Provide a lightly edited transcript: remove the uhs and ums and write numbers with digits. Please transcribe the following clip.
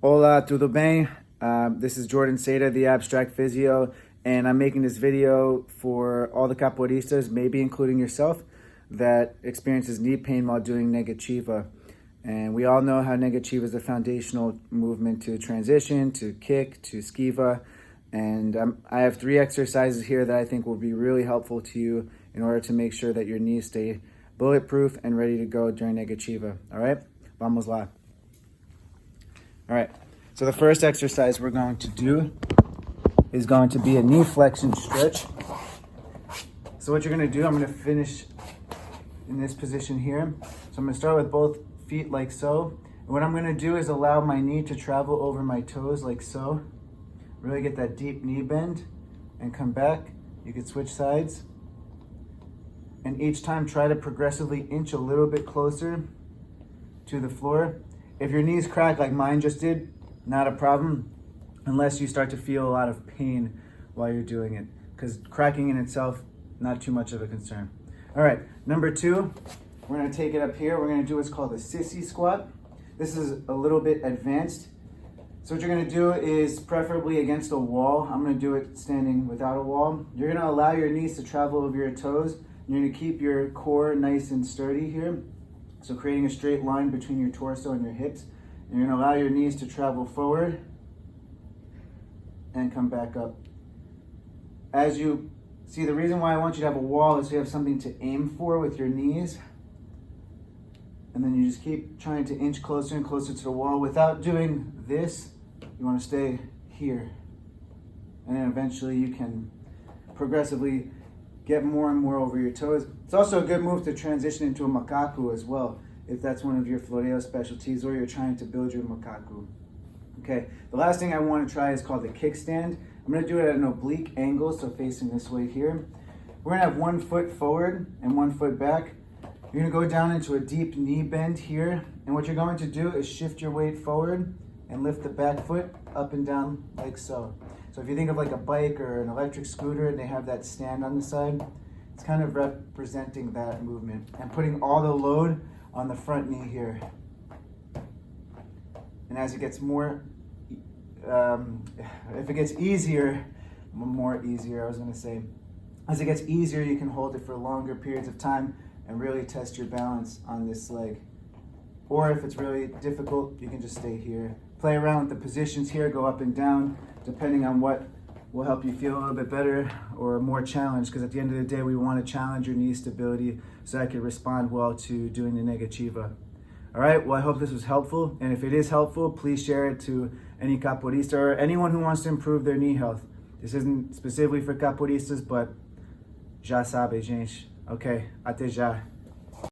Hola, tudo bem? This is Jordan Seda, the Abstract Physio, and I'm making this video for all the capoeiristas, maybe including yourself, that experiences knee pain while doing Negativa. And we all know how Negativa is the foundational movement to transition, to kick, to skiva. And I have 3 exercises here that I think will be really helpful to you in order to make sure that your knees stay bulletproof and ready to go during Negativa. All right? Vamos lá. All right, so the first exercise we're going to do is going to be a knee flexion stretch. So what you're gonna do, I'm gonna finish in this position here. So I'm gonna start with both feet like so. And what I'm gonna do is allow my knee to travel over my toes like so. Really get that deep knee bend and come back. You can switch sides. And each time try to progressively inch a little bit closer to the floor. If your knees crack like mine just did, not a problem, unless you start to feel a lot of pain while you're doing it, because cracking in itself, not too much of a concern. All right, number 2, we're gonna take it up here. We're gonna do what's called a Sissy Squat. This is a little bit advanced. So what you're gonna do is preferably against a wall. I'm gonna do it standing without a wall. You're gonna allow your knees to travel over your toes. You're gonna keep your core nice and sturdy here. So creating a straight line between your torso and your hips. And you're gonna allow your knees to travel forward and come back up. As you see, the reason why I want you to have a wall is so you have something to aim for with your knees. And then you just keep trying to inch closer and closer to the wall. Without doing this, you wanna stay here. And then eventually you can progressively get more and more over your toes. It's also a good move to transition into a macaco as well, if that's one of your floreo specialties or you're trying to build your macaco. Okay, the last thing I want to try is called the kickstand. I'm going to do it at an oblique angle, so facing this way here. We're going to have 1 foot forward and 1 foot back. You're going to go down into a deep knee bend here, and what you're going to do is shift your weight forward and lift the back foot up and down like so. So if you think of like a bike or an electric scooter and they have that stand on the side, it's kind of representing that movement and putting all the load on the front knee here. And as it gets more, if it gets easier, as it gets easier, you can hold it for longer periods of time and really test your balance on this leg. Or if it's really difficult, you can just stay here. Play around with the positions here, go up and down, depending on what will help you feel a little bit better or more challenged, because at the end of the day, we want to challenge your knee stability so I can respond well to doing the Negativa. All right, well, I hope this was helpful. And if it is helpful, please share it to any capoeirista or anyone who wants to improve their knee health. This isn't specifically for capoeiristas, but já sabe, gente. Okay, até já.